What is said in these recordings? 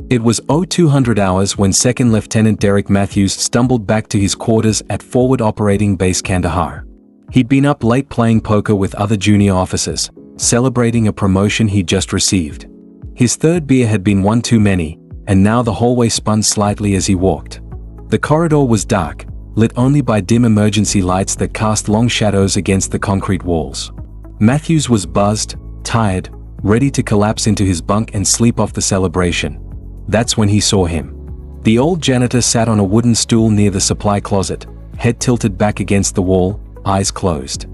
It was 0200 hours when Second Lieutenant Derek Matthews stumbled back to his quarters at Forward Operating Base Kandahar. He'd been up late playing poker with other junior officers, celebrating a promotion he'd just received. His third beer had been one too many, and now the hallway spun slightly as he walked. The corridor was dark, lit only by dim emergency lights that cast long shadows against the concrete walls. Matthews was buzzed, tired, ready to collapse into his bunk and sleep off the celebration. That's when he saw him. The old janitor sat on a wooden stool near the supply closet, head tilted back against the wall, eyes closed.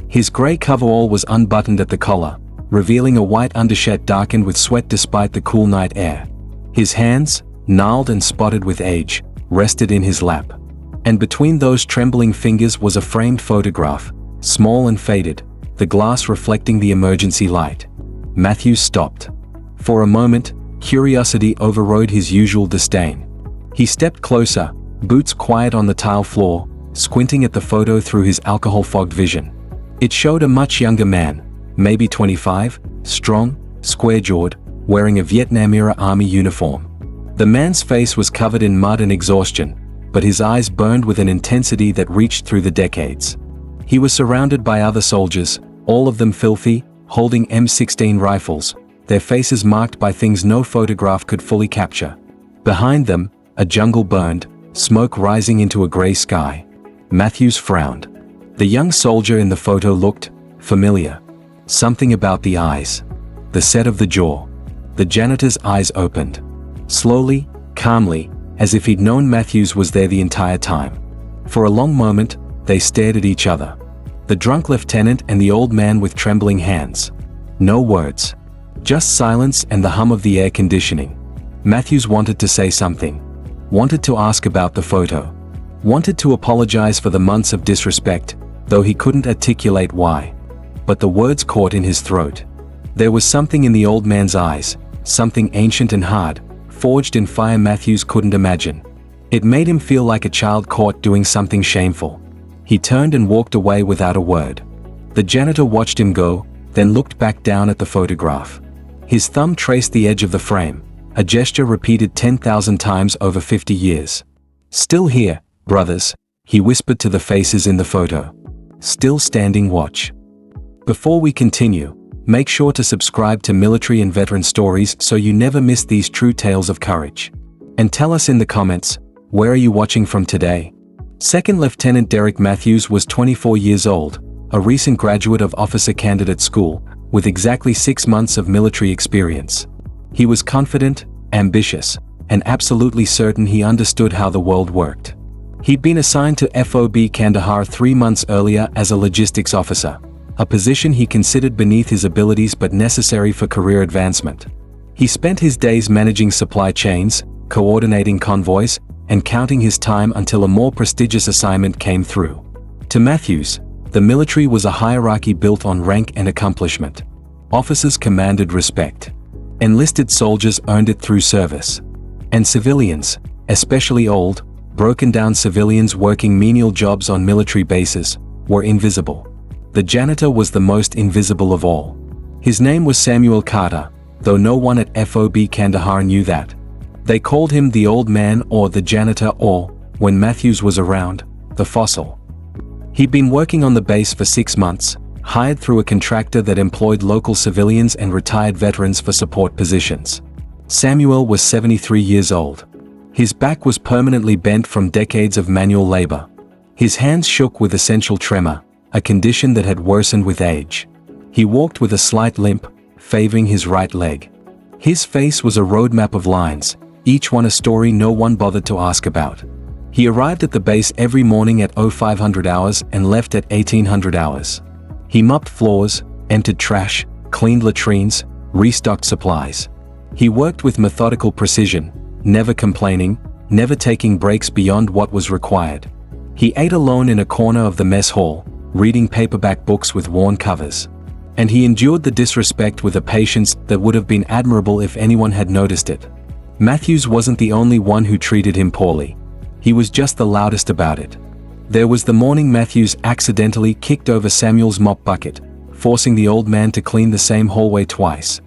His grey coverall was unbuttoned at the collar, revealing a white undershirt darkened with sweat despite the cool night air. His hands, gnarled and spotted with age, rested in his lap. And between those trembling fingers was a framed photograph, small and faded, the glass reflecting the emergency light. Matthews stopped. For a moment, curiosity overrode his usual disdain. He stepped closer, boots quiet on the tile floor, squinting at the photo through his alcohol-fogged vision. It showed a much younger man, maybe 25, strong, square-jawed, wearing a Vietnam-era army uniform. The man's face was covered in mud and exhaustion, but his eyes burned with an intensity that reached through the decades. He was surrounded by other soldiers, all of them filthy, holding M16 rifles, their faces marked by things no photograph could fully capture. Behind them, a jungle burned, smoke rising into a gray sky. Matthews frowned. The young soldier in the photo looked familiar. Something about the eyes. The set of the jaw. The janitor's eyes opened. Slowly, calmly, as if he'd known Matthews was there the entire time. For a long moment, they stared at each other. The drunk lieutenant and the old man with trembling hands. No words. Just silence and the hum of the air conditioning. Matthews wanted to say something. Wanted to ask about the photo. Wanted to apologize for the months of disrespect, though he couldn't articulate why. But the words caught in his throat. There was something in the old man's eyes, something ancient and hard, forged in fire Matthews couldn't imagine. It made him feel like a child caught doing something shameful. He turned and walked away without a word. The janitor watched him go, then looked back down at the photograph. His thumb traced the edge of the frame, a gesture repeated 10,000 times over 50 years. "Still here, brothers," he whispered to the faces in the photo. "Still standing watch." Before we continue, make sure to subscribe to Military and Veteran Stories so you never miss these true tales of courage. And tell us in the comments, where are you watching from today? Second Lieutenant Derek Matthews was 24 years old, a recent graduate of Officer Candidate School, with exactly 6 months of military experience. He was confident, ambitious, and absolutely certain he understood how the world worked. He'd been assigned to FOB Kandahar 3 months earlier as a logistics officer, a position he considered beneath his abilities but necessary for career advancement. He spent his days managing supply chains, coordinating convoys, and counting his time until a more prestigious assignment came through. To Matthews, the military was a hierarchy built on rank and accomplishment. Officers commanded respect. Enlisted soldiers earned it through service. And civilians, especially old, broken-down civilians working menial jobs on military bases, were invisible. The janitor was the most invisible of all. His name was Samuel Carter, though no one at FOB Kandahar knew that. They called him the old man or the janitor or, when Matthews was around, the fossil. He'd been working on the base for 6 months, hired through a contractor that employed local civilians and retired veterans for support positions. Samuel was 73 years old. His back was permanently bent from decades of manual labor. His hands shook with essential tremor, a condition that had worsened with age. He walked with a slight limp, favoring his right leg. His face was a roadmap of lines, each one a story no one bothered to ask about. He arrived at the base every morning at 0500 hours and left at 1800 hours. He mopped floors, emptied trash, cleaned latrines, restocked supplies. He worked with methodical precision, never complaining, never taking breaks beyond what was required. He ate alone in a corner of the mess hall, reading paperback books with worn covers. And he endured the disrespect with a patience that would have been admirable if anyone had noticed it. Matthews wasn't the only one who treated him poorly. He was just the loudest about it. There was the morning Matthews accidentally kicked over Samuel's mop bucket, forcing the old man to clean the same hallway twice.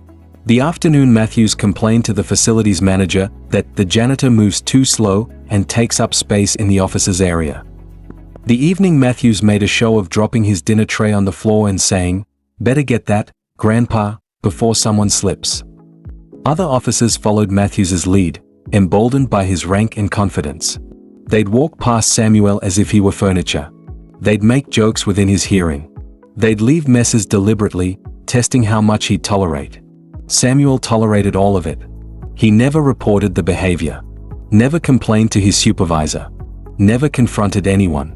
The afternoon Matthews complained to the facilities manager that the janitor moves too slow and takes up space in the office's area. The evening Matthews made a show of dropping his dinner tray on the floor and saying, "Better get that, Grandpa, before someone slips." Other officers followed Matthews's lead, emboldened by his rank and confidence. They'd walk past Samuel as if he were furniture. They'd make jokes within his hearing. They'd leave messes deliberately, testing how much he'd tolerate. Samuel tolerated all of it. He never reported the behavior. Never complained to his supervisor. Never confronted anyone.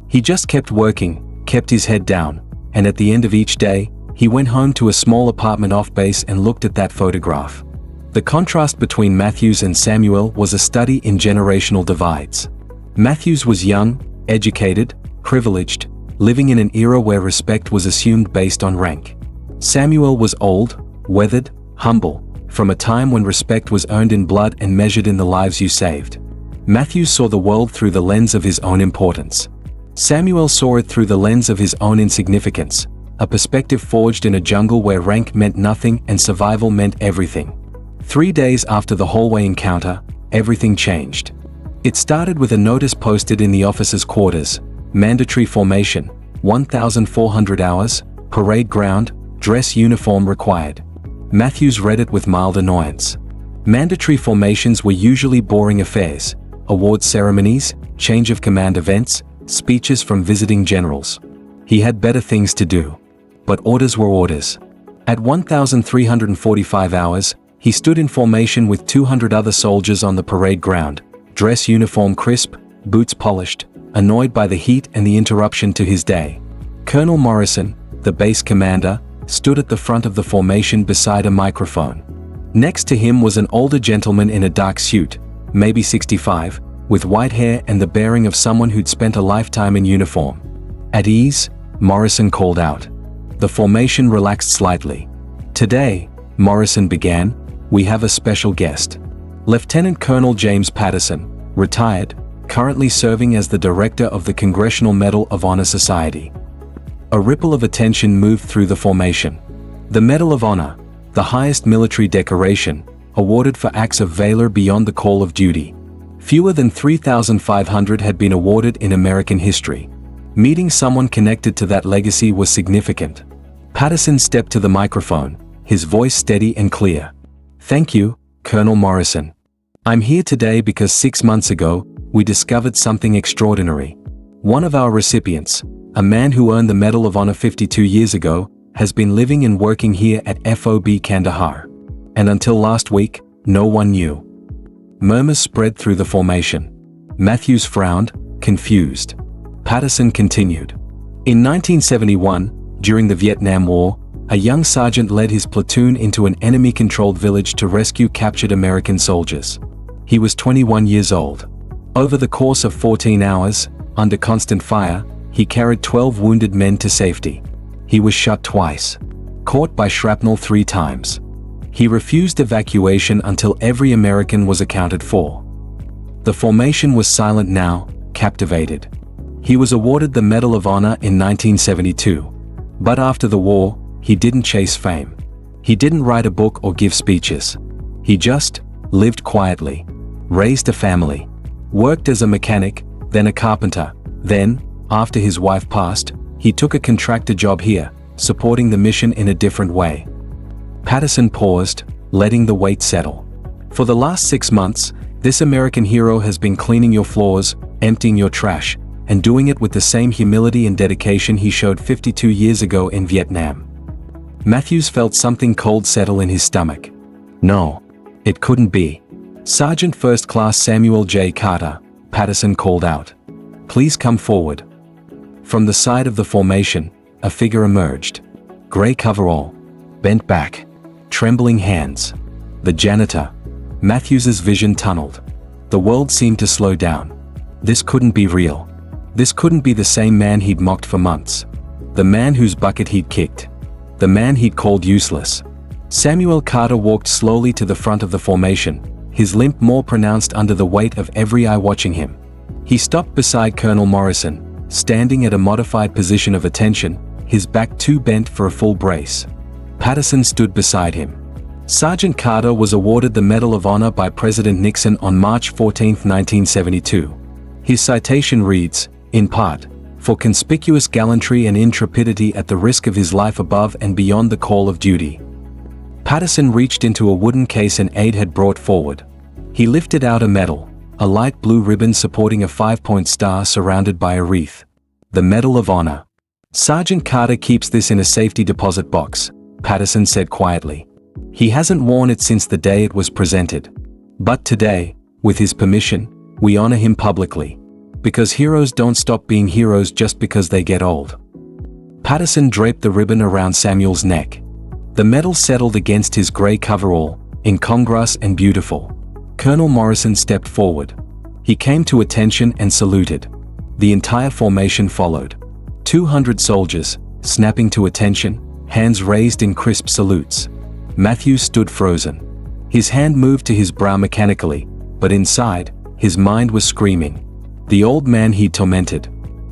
He just kept working, kept his head down, and at the end of each day, he went home to a small apartment off base and looked at that photograph. The contrast between Matthews and Samuel was a study in generational divides. Matthews was young, educated, privileged, living in an era where respect was assumed based on rank. Samuel was old, weathered, humble, from a time when respect was earned in blood and measured in the lives you saved. Matthews saw the world through the lens of his own importance. Samuel saw it through the lens of his own insignificance, a perspective forged in a jungle where rank meant nothing and survival meant everything. 3 days after the hallway encounter, everything changed. It started with a notice posted in the officers' quarters: mandatory formation, 1,400 hours, parade ground, dress uniform required. Matthews read it with mild annoyance. Mandatory formations were usually boring affairs: award ceremonies, change of command events, speeches from visiting generals. He had better things to do. But orders were orders. At 1,345 hours, he stood in formation with 200 other soldiers on the parade ground, dress uniform crisp, boots polished, annoyed by the heat and the interruption to his day. Colonel Morrison, the base commander, stood at the front of the formation beside a microphone. Next to him was an older gentleman in a dark suit, maybe 65, with white hair and the bearing of someone who'd spent a lifetime in uniform. At ease, Morrison called out. The formation relaxed slightly. "Today," Morrison began, "we have a special guest. Lieutenant Colonel James Patterson, retired, currently serving as the director of the Congressional Medal of Honor Society." A ripple of attention moved through the formation. The Medal of Honor, the highest military decoration, awarded for acts of valor beyond the call of duty. Fewer than 3,500 had been awarded in American history. Meeting someone connected to that legacy was significant. Patterson stepped to the microphone, his voice steady and clear. "Thank you, Colonel Morrison. I'm here today because 6 months ago, we discovered something extraordinary. One of our recipients, a man who earned the Medal of Honor 52 years ago, has been living and working here at FOB Kandahar. And until last week, no one knew." Murmurs spread through the formation. Matthews frowned, confused. Patterson continued. In 1971, during the Vietnam War, a young sergeant led his platoon into an enemy-controlled village to rescue captured American soldiers. He was 21 years old. Over the course of 14 hours, under constant fire, he carried 12 wounded men to safety. He was shot twice. Caught by shrapnel 3 times. He refused evacuation until every American was accounted for. The formation was silent now, captivated. He was awarded the Medal of Honor in 1972. But after the war, he didn't chase fame. He didn't write a book or give speeches. He just lived quietly, raised a family, worked as a mechanic, then a carpenter. Then, after his wife passed, he took a contractor job here, supporting the mission in a different way. Patterson paused, letting the weight settle. For the last 6 months, this American hero has been cleaning your floors, emptying your trash, and doing it with the same humility and dedication he showed 52 years ago in Vietnam. Matthews felt something cold settle in his stomach. No, it couldn't be. Sergeant First Class Samuel J. Carter, Patterson called out. "Please come forward." From the side of the formation, a figure emerged. Gray coverall, bent back, trembling hands. The janitor. Matthews's vision tunneled. The world seemed to slow down. This couldn't be real. This couldn't be the same man he'd mocked for months. The man whose bucket he'd kicked. The man he'd called useless. Samuel Carter walked slowly to the front of the formation, his limp more pronounced under the weight of every eye watching him. He stopped beside Colonel Morrison, standing at a modified position of attention, his back too bent for a full brace. Patterson stood beside him. Sergeant Carter was awarded the Medal of Honor by President Nixon on March 14, 1972. His citation reads, in part, for conspicuous gallantry and intrepidity at the risk of his life above and beyond the call of duty. Patterson reached into a wooden case an aide had brought forward. He lifted out a medal, a light blue ribbon supporting a 5-point star surrounded by a wreath. The Medal of Honor. Sergeant Carter keeps this in a safety deposit box, Patterson said quietly. He hasn't worn it since the day it was presented. But today, with his permission, we honor him publicly. Because heroes don't stop being heroes just because they get old. Patterson draped the ribbon around Samuel's neck. The medal settled against his gray coverall, incongruous and beautiful. Colonel Morrison stepped forward. He came to attention and saluted. The entire formation followed. 200 soldiers, snapping to attention, hands raised in crisp salutes. Matthews stood frozen. His hand moved to his brow mechanically, but inside, his mind was screaming. The old man he'd tormented.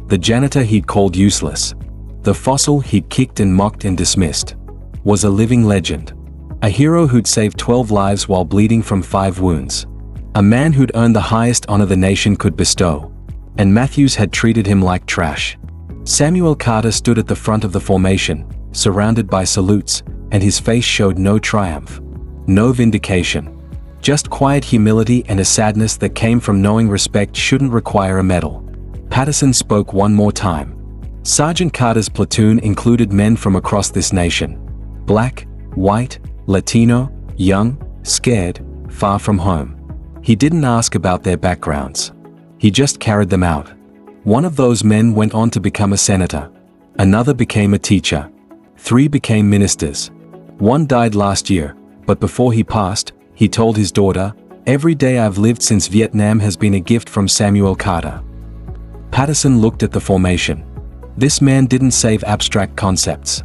The janitor he'd called useless. The fossil he'd kicked and mocked and dismissed. Was a living legend. A hero who'd saved 12 lives while bleeding from 5 wounds. A man who'd earned the highest honor the nation could bestow. And Matthews had treated him like trash. Samuel Carter stood at the front of the formation, surrounded by salutes, and his face showed no triumph. No vindication. Just quiet humility and a sadness that came from knowing respect shouldn't require a medal. Patterson spoke one more time. Sergeant Carter's platoon included men from across this nation. Black, white, Latino, young, scared, far from home. He didn't ask about their backgrounds. He just carried them out. One of those men went on to become a senator. Another became a teacher. 3 became ministers. 1 died last year, but before he passed, he told his daughter, "Every day I've lived since Vietnam has been a gift from Samuel Carter." Patterson looked at the formation. This man didn't save abstract concepts.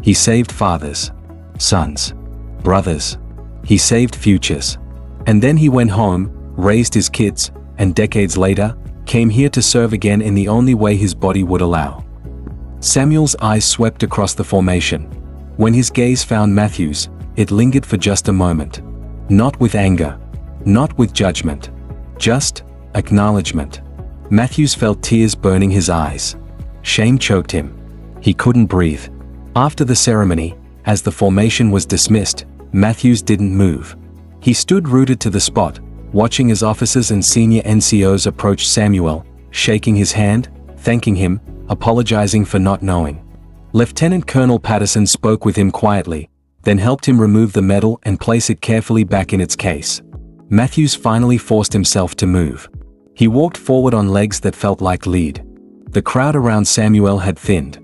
He saved fathers, sons, brothers. He saved futures. And then he went home, raised his kids, and decades later, came here to serve again in the only way his body would allow. Samuel's eyes swept across the formation. When his gaze found Matthews, it lingered for just a moment. Not with anger. Not with judgment. Just acknowledgement. Matthews felt tears burning his eyes. Shame choked him. He couldn't breathe. After the ceremony, as the formation was dismissed, Matthews didn't move. He stood rooted to the spot, watching as officers and senior NCOs approached Samuel, shaking his hand, thanking him, apologizing for not knowing. Lieutenant Colonel Patterson spoke with him quietly, then helped him remove the medal and place it carefully back in its case. Matthews finally forced himself to move. He walked forward on legs that felt like lead. The crowd around Samuel had thinned.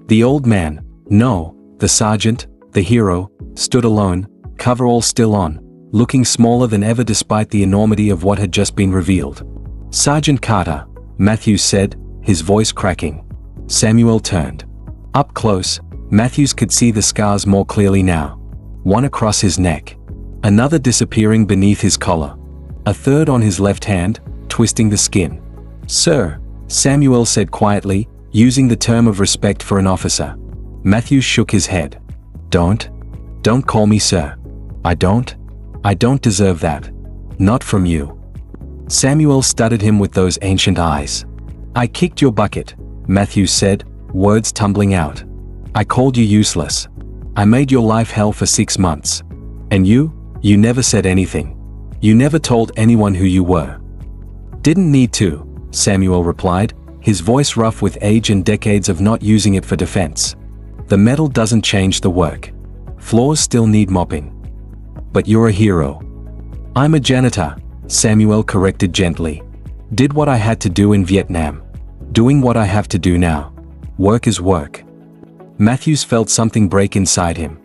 The old man, no, the sergeant, the hero, stood alone, coverall still on, looking smaller than ever despite the enormity of what had just been revealed. "Sergeant Carter," Matthews said, his voice cracking. Samuel turned. Up close, Matthews could see the scars more clearly now. One across his neck. Another disappearing beneath his collar. A third on his left hand, twisting the skin. "Sir," Samuel said quietly, using the term of respect for an officer. Matthews shook his head. Don't call me sir. I don't deserve that. Not from you." Samuel studied him with those ancient eyes. "I kicked your bucket," Matthews said, words tumbling out. "I called you useless. I made your life hell for 6 months. And you never said anything. You never told anyone who you were." "Didn't need to," Samuel replied, his voice rough with age and decades of not using it for defense. "The medal doesn't change the work. Floors still need mopping. But you're a hero." "I'm a janitor," Samuel corrected gently. "Did what I had to do in Vietnam. Doing what I have to do now. Work is work." Matthews felt something break inside him.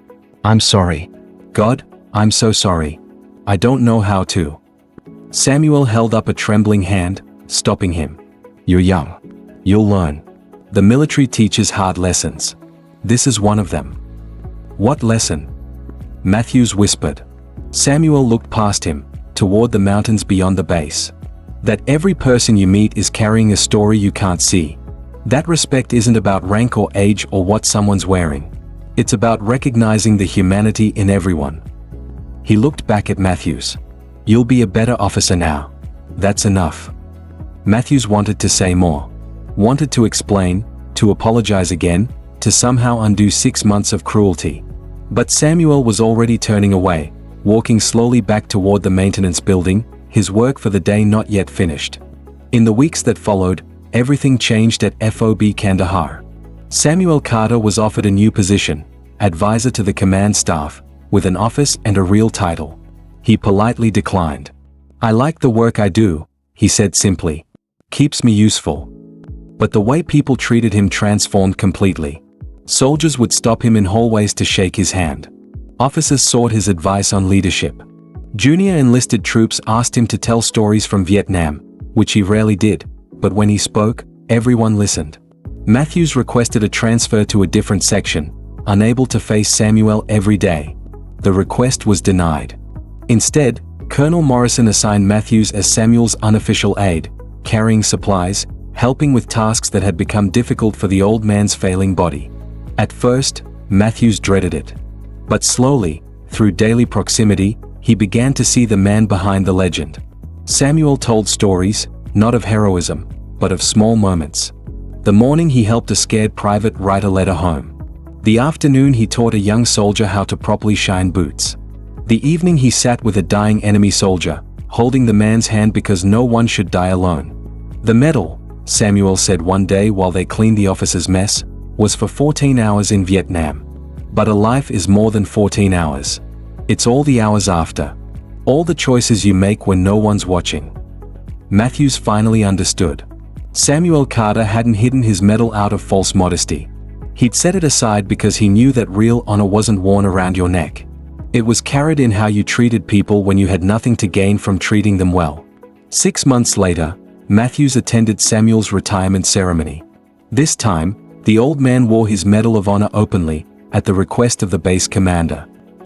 "I'm sorry. God, I'm so sorry. I don't know how to." Samuel held up a trembling hand, stopping him. "You're young. You'll learn. The military teaches hard lessons. This is one of them." "What lesson?" Matthews whispered. Samuel looked past him, toward the mountains beyond the base. "That every person you meet is carrying a story you can't see. That respect isn't about rank or age or what someone's wearing. It's about recognizing the humanity in everyone." He looked back at Matthews. "You'll be a better officer now. That's enough." Matthews wanted to say more. Wanted to explain, to apologize again, to somehow undo 6 months of cruelty. But Samuel was already turning away, walking slowly back toward the maintenance building, his work for the day not yet finished. In the weeks that followed, everything changed at FOB Kandahar. Samuel Carter was offered a new position, advisor to the command staff, with an office and a real title. He politely declined. "I like the work I do," he said simply. "Keeps me useful." But the way people treated him transformed completely. Soldiers would stop him in hallways to shake his hand. Officers sought his advice on leadership. Junior enlisted troops asked him to tell stories from Vietnam, which he rarely did, but when he spoke, everyone listened. Matthews requested a transfer to a different section, unable to face Samuel every day. The request was denied. Instead, Colonel Morrison assigned Matthews as Samuel's unofficial aide, carrying supplies, helping with tasks that had become difficult for the old man's failing body. At first, Matthews dreaded it. But slowly, through daily proximity, he began to see the man behind the legend. Samuel told stories, not of heroism, but of small moments. The morning he helped a scared private write a letter home. The afternoon he taught a young soldier how to properly shine boots. The evening he sat with a dying enemy soldier, holding the man's hand because no one should die alone. "The medal," Samuel said one day while they cleaned the officer's mess, "was for 14 hours in Vietnam. But a life is more than 14 hours. It's all the hours after. All the choices you make when no one's watching." Matthews finally understood. Samuel Carter hadn't hidden his medal out of false modesty. He'd set it aside because he knew that real honor wasn't worn around your neck. It was carried in how you treated people when you had nothing to gain from treating them well. 6 months later, Matthews attended Samuel's retirement ceremony. This time, the old man wore his Medal of Honor openly, at the request of the base commander.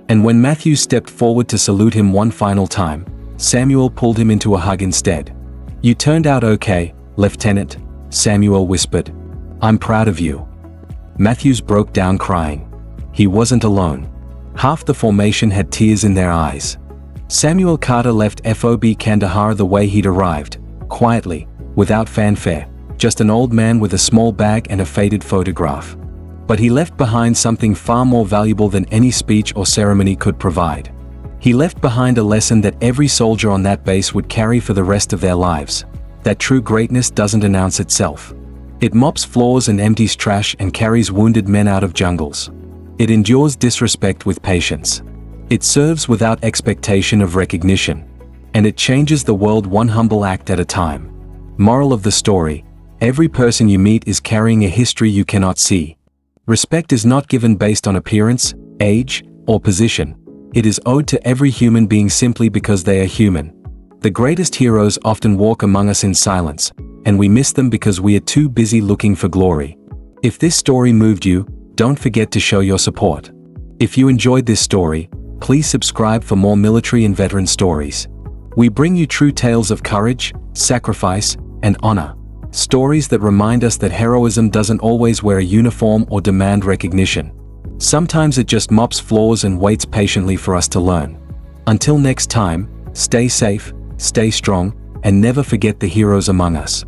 And when Matthews stepped forward to salute him one final time, Samuel pulled him into a hug instead. "You turned out okay, Lieutenant," Samuel whispered. "I'm proud of you." Matthews broke down crying. He wasn't alone. Half the formation had tears in their eyes. Samuel Carter left FOB Kandahar the way he'd arrived, quietly, without fanfare, just an old man with a small bag and a faded photograph. But he left behind something far more valuable than any speech or ceremony could provide. He left behind a lesson that every soldier on that base would carry for the rest of their lives. That true greatness doesn't announce itself. It mops floors and empties trash and carries wounded men out of jungles. It endures disrespect with patience. It serves without expectation of recognition. And it changes the world one humble act at a time. Moral of the story: every person you meet is carrying a history you cannot see. Respect is not given based on appearance, age, or position. It is owed to every human being simply because they are human. The greatest heroes often walk among us in silence, and we miss them because we are too busy looking for glory. If this story moved you, don't forget to show your support. If you enjoyed this story, please subscribe for more military and veteran stories. We bring you true tales of courage, sacrifice, and honor. Stories that remind us that heroism doesn't always wear a uniform or demand recognition. Sometimes it just mops floors and waits patiently for us to learn. Until next time, stay safe, stay strong, and never forget the heroes among us.